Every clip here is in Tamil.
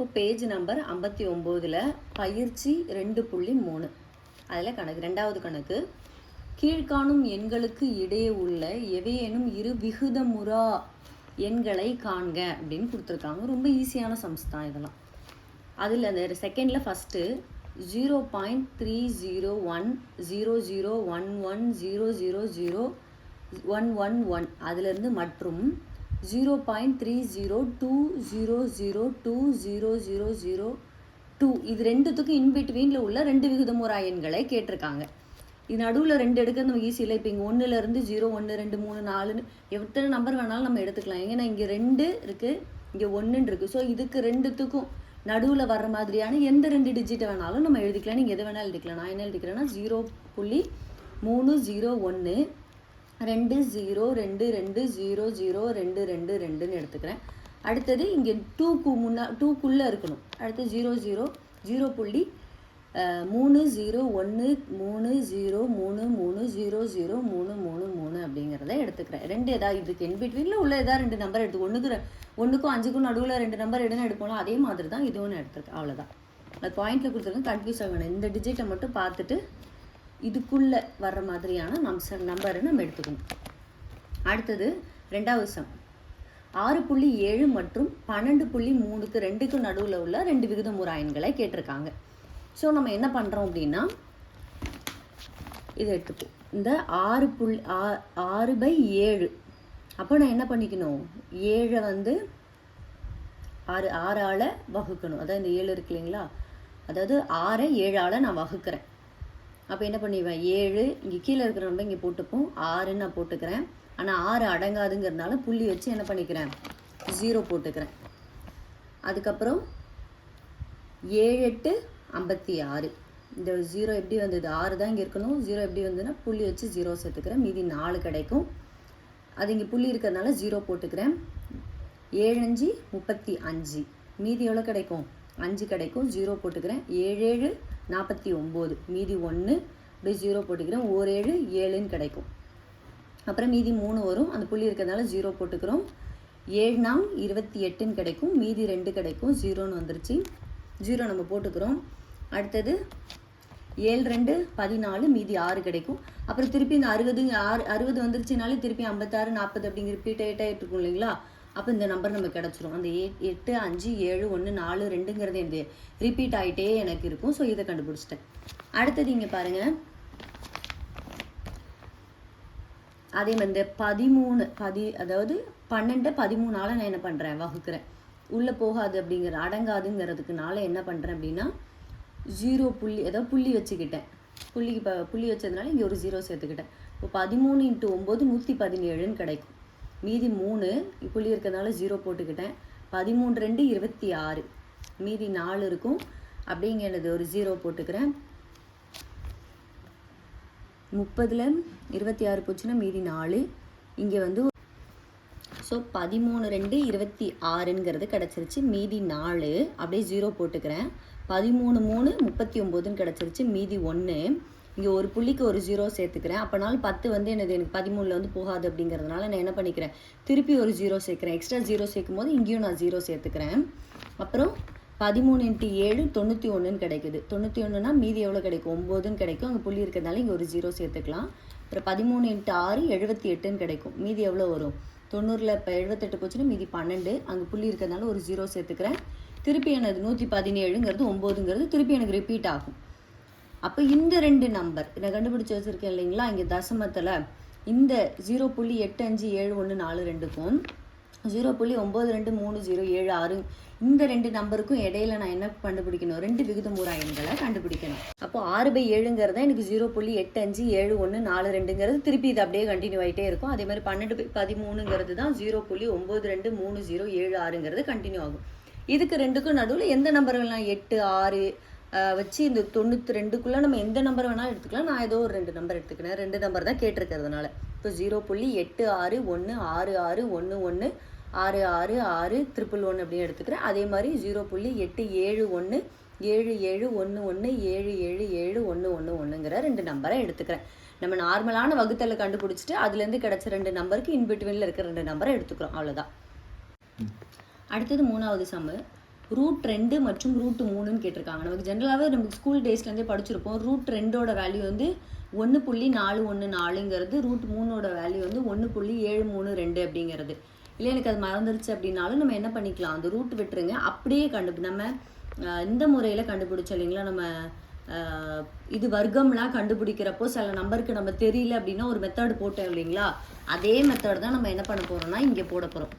இப்போ பேஜ் நம்பர் 59ல் பயிற்சி 2.3 அதில் கணக்கு ரெண்டாவது கணக்கு. கீழ்காணும் எண்களுக்கு இடையே உள்ள எவையேனும் இரு விகிதமுறா எண்களை காண்க அப்படின்னு கொடுத்துருக்காங்க. ரொம்ப ஈஸியான சம்ஸ் தான் இதெல்லாம். அதில் அந்த செகண்டில் ஃபஸ்ட்டு 0.3011000011 அதிலிருந்து மற்றும் 0.302000200002 இது ரெண்டுத்துக்கும் இன்பிட்வீனில் உள்ள ரெண்டு விகிதமுறா எண்களை கேட்டிருக்காங்க. இது நடுவில் ரெண்டு எடுக்கிறது நம்ம ஈஸி இல்லை. இப்போ இங்கே 1லேருந்து 0 1 2 3 4 எத்தனை நம்பர் வேணாலும் நம்ம எடுத்துக்கலாம். ஏன்னா இங்கே 2 இருக்குது, இங்கே 1 இருக்குது. ஸோ இதுக்கு ரெண்டுத்துக்கும் நடுவில் வர்ற மாதிரியான எந்த ரெண்டு டிஜிட்டை வேணாலும் நம்ம எழுதிக்கலாம். நீங்கள் எது வேணாலும் எழுதிக்கலாம். நான் என்ன எழுதிக்கிறேன்னா 0.301 20220022ன்னு எடுத்துக்கிறேன். அடுத்தது இங்கே 2க்குள்ளே இருக்கணும். அடுத்து 0.30130330033 அப்படிங்கிறத எடுத்துக்கிறேன். ரெண்டு ஏதாவது இதுக்கு இன்பிட்வீனில் உள்ள ஏதாவது ரெண்டு நம்பர் எடுத்து ஒன்றுக்கும் 5க்கும் நடுவில் ரெண்டு நம்பர் எடுன்னு எடுப்போம். அதே மாதிரி தான் இதுவும் நான் எடுத்துருக்கேன். அவ்வளோதான். அது பாயிண்டில் கொடுத்துருக்கேன், கன்ஃபியூஸ் ஆக வேணும். இந்த டிஜிட்டை மட்டும் பார்த்துட்டு இதுக்குள்ளே வர்ற மாதிரியான நம்பரை நம்ம எடுத்துக்கணும். அடுத்தது ரெண்டாவது சம் 6.7 மற்றும் 12.3க்கு ரெண்டுக்கும் நடுவில் உள்ள ரெண்டு விகிதமுறா எண்களை கேட்டிருக்காங்க. ஸோ நம்ம என்ன பண்ணுறோம் அப்படின்னா இதை எடுத்துப்போம். இந்த 6/7 அப்போ நான் என்ன பண்ணிக்கணும், 7 வந்து 6ஆல் வகுக்கணும். அதாவது இந்த 7 இருக்கு இல்லைங்களா, அதாவது 6ஐ 7ஆல் நான் வகுக்கிறேன். அப்போ என்ன பண்ணிடுவேன், 7 இங்கே கீழே இருக்கிற நம்பர் இங்கே போட்டுப்போம், 6ன்னு நான் போட்டுக்கிறேன். ஆனால் 6 அடங்காதுங்கிறதுனால புள்ளி வச்சு என்ன பண்ணிக்கிறேன், 0 போட்டுக்கிறேன். அதுக்கப்புறம் 7 8 56. இந்த 0 எப்படி வந்தது, 6 தான் இங்கே இருக்கணும். 0 எப்படி வந்ததுன்னா புள்ளி வச்சு 0 சேர்த்துக்கிறேன். மீதி 4 கிடைக்கும். அது இங்கே புள்ளி இருக்கிறதுனால 0 போட்டுக்கிறேன். 7 5 35. மீதி எவ்வளோ கிடைக்கும், 5 கிடைக்கும். 0 போட்டுக்கிறேன். 7 7 49. மீதி 1 அப்படியே 0 போட்டுக்கிறேன். 1 7 7ன்னு கிடைக்கும். அப்புறம் மீதி 3 வரும். அந்த புள்ளி இருக்கிறதுனால 0 போட்டுக்கிறோம். 7 9 28ன்னு கிடைக்கும். மீதி 2 கிடைக்கும். 0ன்னு வந்துருச்சு. 0 நம்ம போட்டுக்கிறோம். அடுத்தது 7 2 14. மீதி 6 கிடைக்கும். அப்புறம் திருப்பி இந்த 60 வந்துருச்சுனாலே திருப்பி 56 40 அப்படிங்கிற ரிப்பீட் ஆகிட்டே இருக்கும் இல்லைங்களா. அப்போ இந்த நம்பர் நமக்கு கிடச்சிரும். அந்த 8 5 7 1 4 2ங்கிறது இந்த ரிப்பீட் ஆகிட்டே எனக்கு இருக்கும். ஸோ இதை கண்டுபிடிச்சிட்டேன். அடுத்தது இங்கே பாருங்கள், அதே மாதிரி இந்த 13 அதாவது 12 13ஆல் நான் என்ன பண்ணுறேன், வகுக்கிறேன். உள்ளே போகாது அப்படிங்கிற அடங்காதுங்கிறதுக்குனால என்ன பண்ணுறேன் அப்படின்னா 0 புள்ளி அதாவது புள்ளி வச்சுக்கிட்டேன். புள்ளி வச்சதுனால இங்கே ஒரு 0 சேர்த்துக்கிட்டேன். இப்போ 13 × 9 117ன்னு கிடைக்கும். மீதி 3 புள்ளி இருக்கிறதுனால 0 போட்டுக்கிட்டேன். 13 2 26. மீதி 4 இருக்கும். அப்படிங்கிறது ஒரு 0 போட்டுக்கிறேன். 30ல் 26 போச்சுன்னா மீதி 4. இங்கே வந்து ஸோ 13 2 26ங்கிறது கிடச்சிருச்சு. மீதி 4 அப்படியே 0 போட்டுக்கிறேன். 13 3 39ன்னு கிடச்சிருச்சு. மீதி 1. இங்கே ஒரு புள்ளிக்கு ஒரு 0 சேர்த்துக்கிறேன். அப்போனால 10 வந்து எனக்கு 13ல் வந்து போகாது அப்படிங்கிறதுனால நான் என்ன பண்ணிக்கிறேன், திருப்பி ஒரு 0 சேர்க்குறேன். எக்ஸ்ட்ரா 0 சேர்க்கும் போது இங்கேயும் நான் 0 சேர்த்துக்கிறேன். அப்புறம் 13 × 7 91ன்னு கிடைக்குது. 91னா மீதி எவ்வளோ கிடைக்கும், 9ன்னு கிடைக்கும். அங்கே புள்ளி இருக்கிறதுனால இங்கே ஒரு 0 சேர்த்துக்கலாம். அப்புறம் 13 × 6 78ன்னு கிடைக்கும். மீதி எவ்வளோ வரும், 90ல் இப்போ 78 போச்சுன்னா மீதி 12. அங்கே புள்ளி இருக்கிறதுனால ஒரு 0 சேர்த்துக்கிறேன். திருப்பி எனக்கு 117ங்கிறது 9ங்கிறது திருப்பி எனக்கு ரிப்பீட் ஆகும். அப்போ இந்த ரெண்டு நம்பர் நான் கண்டுபிடிச்சி வச்சுருக்கேன் இல்லைங்களா, இங்கே தசமத்தில் இந்த 0.857142க்கும் 0.923076 இந்த ரெண்டு நம்பருக்கும் இடையில நான் என்ன கண்டுபிடிக்கணும், ரெண்டு விகிதமுறா எண்களை கண்டுபிடிக்கணும். அப்போ 6/7ங்கிறத எனக்கு 0.857142ங்கிறது திருப்பி இது அப்படியே கண்டினியூ ஆகிட்டே இருக்கும். அதே மாதிரி 12/13ங்கிறது தான் 0.923076ங்கிறது கண்டினியூ ஆகும். இதுக்கு ரெண்டுக்கும் நடுவில் எந்த நம்பர் வேணாலும் 8 6 வச்சு இந்த 92க்குள்ளே நம்ம எந்த நம்பர் வேணாலும் எடுத்துக்கலாம். நான் ஏதோ ஒரு 2 நம்பர் எடுத்துக்கிறேன். 2 நம்பர் தான் கேட்டிருக்கிறதுனால இப்போ 0.86616111 666 111 அப்படின்னு எடுத்துக்கிறேன். அதே மாதிரி 0.871 7711 777111ங்கிற 2 நம்பரை எடுத்துக்கிறேன். நம்ம நார்மலான வகுத்தலை கண்டுபிடிச்சிட்டு அதுலேருந்து கிடச்ச 2 நம்பருக்கு இன்பிட்வீனில் இருக்கிற 2 நம்பரை எடுத்துக்கிறோம். அவ்வளோதான். அடுத்தது 3வது சம்மு √2 மற்றும் √3ன்னு கேட்டிருக்காங்க. நமக்கு ஜென்ரலாகவே நமக்கு ஸ்கூல் டேஸ்லேருந்தே படிச்சிருப்போம். √2ஓட வேல்யூ வந்து 1.414ங்கிறது, √3ஓட வேல்யூ வந்து 1.732 அப்படிங்கிறது. இல்லை எனக்கு அது மறந்துருச்சு அப்படின்னாலும் நம்ம என்ன பண்ணிக்கலாம், அந்த ரூட் விட்டுருங்க, அப்படியே நம்ம இந்த முறையில் கண்டுபிடிச்சோம் இல்லைங்களா, நம்ம இது வர்க்கம்லாம் கண்டுபிடிக்கிறப்போ சில நம்பருக்கு நம்ம தெரியல அப்படின்னா ஒரு மெத்தட் போட்டோம் இல்லைங்களா, அதே மெத்தட் தான் நம்ம என்ன பண்ண போகிறோம்னா இங்கே போட போகிறோம்.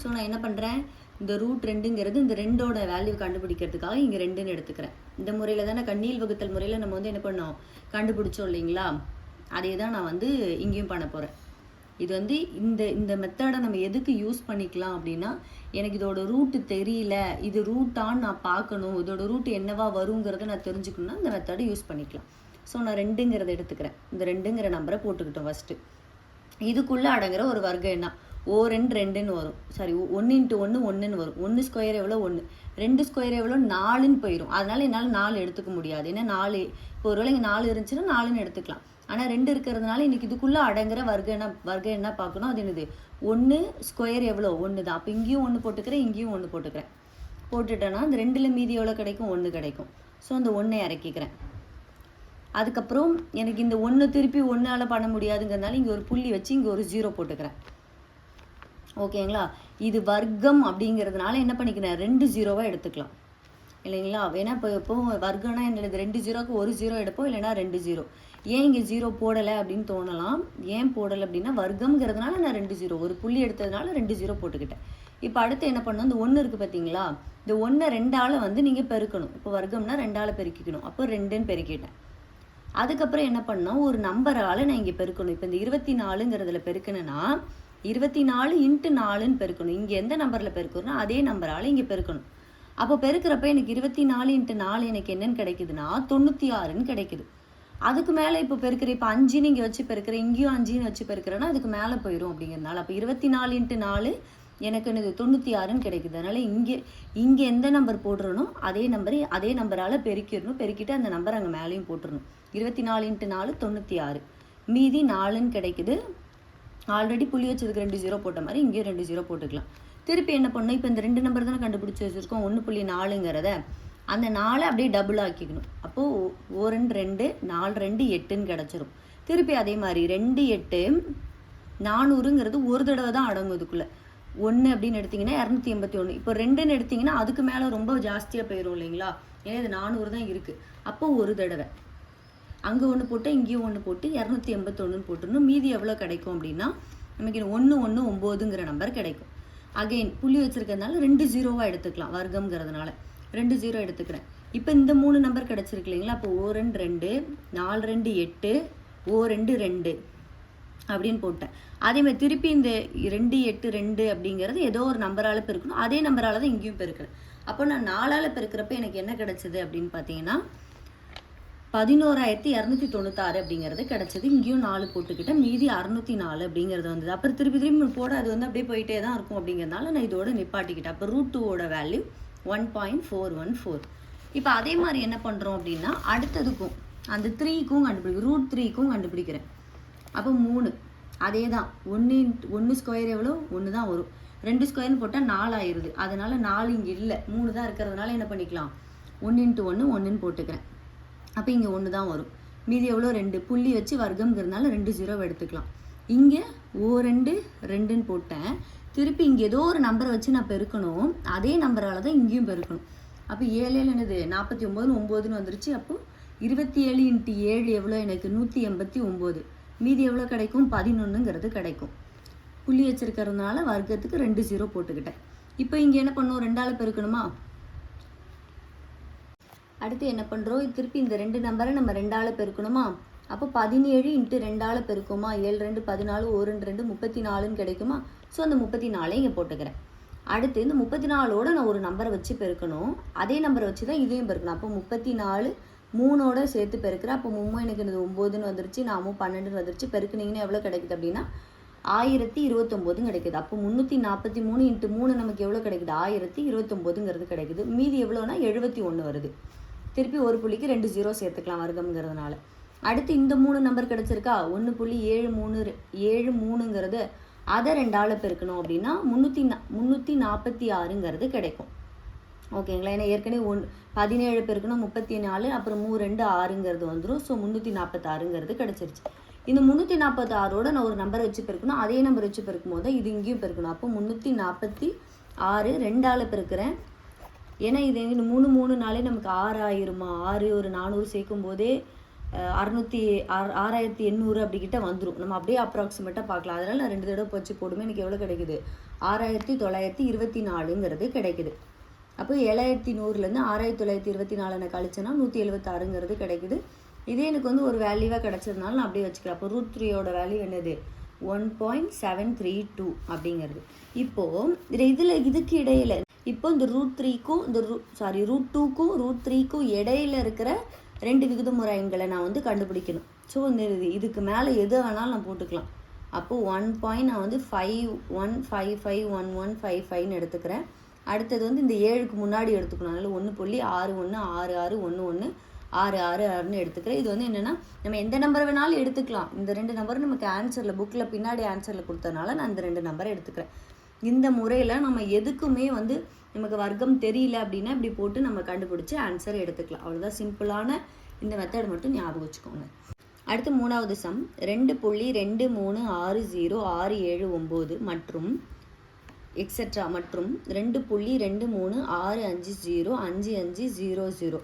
ஸோ நான் என்ன பண்ணுறேன், இந்த √2ங்கிறது இந்த 2ஓட வேல்யூ கண்டுபிடிக்கிறதுக்காக இங்கே 2ன்னு எடுத்துக்கிறேன். இந்த முறையில் தான் கண்ணீல் வகுத்தல் முறையில் நம்ம வந்து என்ன பண்ணோம், கண்டுபிடிச்சோம் இல்லைங்களா, அதே தான் நான் வந்து இங்கேயும் பண்ண போகிறேன். இது வந்து இந்த மெத்தடை நம்ம எதுக்கு யூஸ் பண்ணிக்கலாம் அப்படின்னா, எனக்கு இதோட ரூட்டு தெரியல, இது ரூட்டான்னு நான் பார்க்கணும், இதோட ரூட் என்னவா வருங்கிறத நான் தெரிஞ்சுக்கணும்னா இந்த மெத்தடை யூஸ் பண்ணிக்கலாம். ஸோ நான் 2ங்கிறத எடுத்துக்கிறேன். இந்த 2ங்கிற நம்பரை போட்டுக்கிட்டோம் ஃபஸ்ட்டு. இதுக்குள்ளே அடங்குற ஒரு வர்க்கம் என்ன, O2 2ன்னு வரும். சாரி, 1 × 1 1ன்னு வரும். 1 ஸ்கொயர் எவ்வளோ 1, 2 ஸ்கொயர் எவ்வளோ 4ன்னு போயிடும். அதனால என்னால் 4 எடுத்துக்க முடியாது. ஏன்னா 4 இப்போ ஒருவேளை இங்கே 4 இருந்துச்சுன்னா 4ன்னு எடுத்துக்கலாம். ஆனால் 2 இருக்கிறதுனால இன்னைக்கு இதுக்குள்ளே அடங்குற வர்க்கம் என்ன பார்க்கணும், அது என்னது 1 ஸ்கொயர் எவ்வளோ 1 தான். அப்போ இங்கேயும் 1 போட்டுக்கிறேன், இங்கேயும் 1 போட்டுக்கிறேன். போட்டுட்டேன்னா அந்த 2ல் மீதி எவ்வளோ கிடைக்கும், 1 கிடைக்கும். ஸோ அந்த 1ஐ இறக்கிக்கிறேன். அதுக்கப்புறம் எனக்கு இந்த 1 திருப்பி 1ஆல் பண்ண முடியாதுங்கிறதுனால இங்கே ஒரு புள்ளி வச்சு இங்கே ஒரு 0 போட்டுக்கிறேன். ஓகேங்களா, இது வர்க்கம் அப்படிங்கிறதுனால என்ன பண்ணிக்கிறேன், 2 0 எடுத்துக்கலாம் இல்லைங்களா. வேணா இப்போ வர்க்கம்னா என்னது, 2 0க்கு ஒரு 0 எடுப்போம், இல்லைனா 2 0. ஏன் இங்கே 0 போடலை அப்படின்னு தோணலாம். ஏன் போடலை அப்படின்னா வர்க்கம்ங்கிறதுனால நான் 2 0 ஒரு புள்ளி எடுத்ததுனால 2 0 போட்டுக்கிட்டேன். இப்போ அடுத்து என்ன பண்ணணும், இந்த 1 இருக்குது பார்த்தீங்களா, இந்த 1ஐ 2ஆல் வந்து நீங்கள் பெருக்கணும். இப்போ வர்க்கம்னா 2ஆல் பெருக்கிக்கணும். அப்போ 2ன்னு பெருக்கிட்டேன். அதுக்கப்புறம் என்ன பண்ணோம், ஒரு நம்பரால் நான் இங்கே பெருக்கணும். இப்போ இந்த 24ங்கிறதுல பெருக்கணுன்னா 24 × 4ன்னு பெருக்கணும். இங்கே எந்த நம்பரில் பெருக்கணும்னா அதே நம்பரால் இங்கே பெருக்கணும். அப்போ பெருக்கிறப்ப எனக்கு 24 × 4 எனக்கு என்னன்னு கிடைக்குதுன்னா 96ன்னு கிடைக்குது. அதுக்கு மேலே இப்போ பெருக்கிற, இப்போ 5ன்னு இங்கே வச்சு பெருக்கிற, இங்கேயும் 5ன்னு வச்சு பெருக்கிறேன்னா அதுக்கு மேலே போயிடும் அப்படிங்கிறதுனால அப்போ 24 × 4 எனக்கு என்னது 96ன்னு கிடைக்குது. அதனால் இங்கே எந்த நம்பர் போட்டுறணும் அதே நம்பரால் பெருக்கிடணும். பெருக்கிட்டு அந்த நம்பர் அங்கே மேலேயும் போட்டுடணும். 24 × 4 96, மீதி 4ன்னு கிடைக்குது. ஆல்ரெடி புள்ளி வச்சதுக்கு 2 0 போட்ட மாதிரி இங்கேயும் 2 0 போட்டுக்கலாம். திருப்பி என்ன பண்ணணும், இப்போ இந்த 2 நம்பர் தானே கண்டுபிடிச்சி வச்சுருக்கோம், 1.4ங்கிறத அந்த 4 அப்படியே டபுள் ஆக்கிக்கணும். அப்போது O2 2 4 2 8ன்னு கிடச்சிரும். திருப்பி அதே மாதிரி 2 8 400ங்கிறது ஒரு தடவை தான் அடங்கும். இதுக்குள்ளே 1 அப்படின்னு எடுத்திங்கன்னா 281. இப்போ 2ன்னு எடுத்திங்கன்னா அதுக்கு மேலே ரொம்ப ஜாஸ்தியாக போயிடும் இல்லைங்களா, ஏன்னா இது 400 தான் இருக்குது. அப்போது ஒரு தடவை அங்கே 1 போட்டு இங்கேயும் 1 போட்டு 281ன்னு போட்டுடணும். மீதி எவ்வளோ கிடைக்கும் அப்படின்னா நமக்கு 119ங்கிற நம்பர் கிடைக்கும். அகெயின் புள்ளி வச்சுருக்கிறதுனால 2 0 எடுத்துக்கலாம், வர்க்கம்ங்கிறதுனால 2 0 எடுத்துக்கிறேன். இப்போ இந்த 3 நம்பர் கிடச்சிருக்கு இல்லைங்களா, அப்போ O2 2 4 2 8 O2 2 அப்படின்னு போட்டேன். அதேமாதிரி திருப்பி இந்த 2 8 2 அப்படிங்கிறது ஏதோ ஒரு நம்பரால் பெருக்கணும், அதே நம்பரால் தான் இங்கேயும் பெருக்கிறேன். அப்போ நான் 4ஆல் பெருக்கிறப்ப எனக்கு என்ன கிடச்சிது அப்படின்னு பார்த்தீங்கன்னா 11296 அப்படிங்கிறது கிடச்சிது. இங்கேயும் 4 போட்டுக்கிட்டேன், மீதி 604 அப்படிங்கிறது வந்தது. அப்புறம் திருப்பி போட அது வந்து அப்படியே போயிட்டே தான் இருக்கும் அப்படிங்கிறதுனால நான் இதோட நிப்பாட்டிக்கிட்டேன். அப்போ √2ஓட வேல்யூ 1.414. இப்போ அதே மாதிரி என்ன பண்ணுறோம் அப்படின்னா அடுத்ததுக்கும் அந்த 3க்கும் √3க்கும் கண்டுபிடிக்கிறேன். அப்போ 3 அதே தான், 1 ஸ்கொயர் எவ்வளோ 1 தான் வரும். 2 ஸ்கொயர்னு போட்டால் 4 ஆயிடுது. அதனால் 4 இங்கே இல்லை, 3 தான் இருக்கிறதுனால என்ன பண்ணிக்கலாம், 1 × 1 1ன்னு போட்டுக்கிறேன். அப்போ இங்கே 1 தான் வரும். மீதி எவ்வளோ 2 புள்ளி வச்சு வர்க்கம்ங்கிறதுனால 2 0 எடுத்துக்கலாம். இங்கே O2 2ன்னு போட்டேன். திருப்பி இங்கே ஏதோ ஒரு நம்பரை வச்சு நான் பெருக்கணும், அதே நம்பரால் தான் இங்கேயும் பெருக்கணும். அப்போ 7 என்னது 49 9ன்னு வந்துருச்சு. அப்போ 27 × 7 எவ்வளோ எனக்கு 189. மீதி எவ்வளோ கிடைக்கும் 11ங்கிறது கிடைக்கும். புள்ளி வச்சுருக்கிறதுனால வர்க்கத்துக்கு 2 0 போட்டுக்கிட்டேன். இப்போ இங்கே என்ன பண்ணும், 2ஆல் பெருக்கணுமா. அடுத்து என்ன பண்ணுறோம், திருப்பி இந்த 2 நம்பரை நம்ம 2ஆல் பெருக்கணுமா. அப்போ 17 × 2ஆல் பெருக்குமா, 7 2 14 1 2 34ன்னு கிடைக்குமா. ஸோ அந்த 34 இங்கே போட்டுக்கிறேன். அடுத்து இந்த 34ஓட நான் ஒரு நம்பரை வச்சு பெருக்கணும், அதே நம்பரை வச்சு தான் இதையும் பெருக்கணும். அப்போ 34 3ஓட சேர்த்து பெருக்கிறேன். அப்போ 3 எனக்கு 9ன்னு வந்துருச்சு, 4 12ன்னு வந்துருச்சு. பெருக்குனிங்கன்னா எவ்வளோ கிடைக்குது அப்படின்னா 1029 கிடைக்குது. அப்போ 343 × 3 நமக்கு எவ்வளோ கிடைக்குது 1029ங்கிறது கிடைக்குது. மீதி எவ்வளோனா 71 வருது. திருப்பி ஒரு புள்ளிக்கு 2 0 சேர்த்துக்கலாம் வர்க்கம்ங்கிறதுனால. அடுத்து இந்த 3 நம்பர் கிடச்சிருக்கா, 1.73ங்கிறது அதை 2ஆல் பெருக்கணும் அப்படின்னா 346ங்கிறது கிடைக்கும். ஓகேங்களா. ஏன்னா ஏற்கனவே 17 பெருக்குன்னா 34, அப்புறம் 2 6ங்கிறது வந்துடும். ஸோ 346ங்கிறது கிடச்சிருச்சு. இந்த 346ஓட நான் ஒரு நம்பரை வச்சு பெருக்கணும். அதே நம்பர் வச்சு பெருக்கும் போது இது இங்கேயும் பெருக்கணும். அப்போ 346 2ஆல் பெருக்கிறேன். ஏன்னா இது 3 நமக்கு 6 ஆயிருமா, 6 ஒரு 400 சேர்க்கும் போதே 6800 அப்படிக்கிட்ட வந்துடும். நம்ம அப்படியே அப்ராக்சிமேட்டாக பார்க்கலாம். அதனால் நான் 2 தடவை வச்சு போடுமே. எனக்கு எவ்வளோ கிடைக்குது, 6924ங்கிறது கிடைக்குது. அப்போ 7100லேருந்து 6924 கழிச்சேன்னா 176ங்கிறது கிடைக்குது. இதே எனக்கு வந்து ஒரு வேல்யூவாக கிடச்சதுனால நான் அப்படியே வச்சுக்கிறேன். அப்போ √3யோட வேல்யூ என்னது, 1.732 அப்படிங்கிறது. இப்போது இதுக்கு இடையில் இப்போ இந்த √3க்கும் இந்த √2க்கும் √3க்கும் இடையில இருக்கிற 2 விகிதமுறை எண்களை நான் வந்து கண்டுபிடிக்கணும். ஸோ இந்த இதுக்கு மேலே எது வேணாலும் நான் போட்டுக்கலாம். அப்போது 1 நான் வந்து 51551155ன்னு எடுத்துக்கிறேன். அடுத்தது வந்து இந்த 7க்கு முன்னாடி எடுத்துக்கணும். அதனால் 1.6166116666ன்னு எடுத்துக்கிறேன். இது வந்து என்னென்னா நம்ம எந்த நம்பரை வேணாலும் எடுத்துக்கலாம். இந்த 2 நம்பரும் நமக்கு ஆன்சரில் புக்கில் பின்னாடி ஆன்சரில் கொடுத்ததுனால நான் இந்த 2 நம்பரை எடுத்துக்கிறேன். இந்த முறையில் நம்ம எதுக்குமே வந்து நமக்கு வர்க்கம் தெரியல அப்படின்னா இப்படி போட்டு நம்ம கண்டுபிடிச்சி ஆன்சர் எடுத்துக்கலாம். அவ்வளோதான், சிம்பிளான இந்த மெத்தட் மட்டும் ஞாபகம் வச்சுக்கோங்க. அடுத்து 3வது சம் 2.236067 மற்றும் எக்ஸெட்ரா மற்றும் 2.2365055500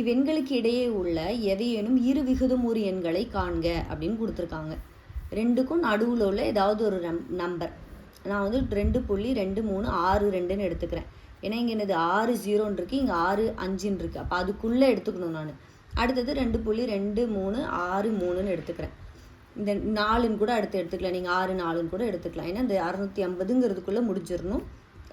இவ்வெண்களுக்கு இடையே உள்ள எவையேனும் இரு விகிதமுறு எண்களை காண்க அப்படின்னு கொடுத்துருக்காங்க. 2க்கும் நடுவில் உள்ள ஏதாவது ஒரு நம்பர் நான் வந்து 2.2362ன்னு எடுத்துக்கிறேன். ஏன்னா இங்கே என்னது 60 இருக்குது, இங்கே 65 இருக்குது. அப்போ அதுக்குள்ளே எடுத்துக்கணும் நான். அடுத்தது 2.2363ன்னு எடுத்துக்கிறேன். இந்த 4ன்னு கூட அடுத்து எடுத்துக்கலாம். நீங்கள் 6 4ன்னு கூட எடுத்துக்கலாம். ஏன்னா இந்த 650ங்கிறதுக்குள்ளே முடிஞ்சிடணும்.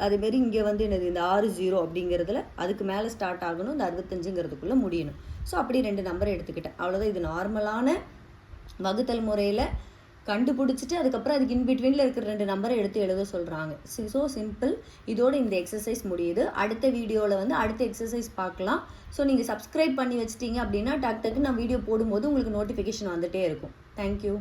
அதுமாரி இங்கே வந்து என்னது இந்த 60 அப்படிங்கிறதுல அதுக்கு மேலே ஸ்டார்ட் ஆகணும். இந்த 65ங்கிறதுக்குள்ளே முடியணும். ஸோ அப்படி 2 நம்பரை எடுத்துக்கிட்டேன். அவ்வளோதான். இது நார்மலான வகுத்தல் முறையில் கண்டுபிடிச்சிட்டு அதுக்கப்புறம் அதுக்கு இன்பிட்வீனில் இருக்கிற 2 நம்பரை எடுத்து எழுத சொல்கிறாங்க. So simple. இதோட இந்த எக்ஸசைஸ் முடியுது. அடுத்த வீடியோவில் வந்து அடுத்த எக்ஸசைஸ் பார்க்கலாம். ஸோ நீங்கள் சப்ஸ்கிரைப் பண்ணி வச்சிட்டிங்க அப்படின்னா டக்கு நான் வீடியோ போடும்போது உங்களுக்கு நோட்டிஃபிகேஷன் வந்துகிட்டே இருக்கும். தேங்க்யூ.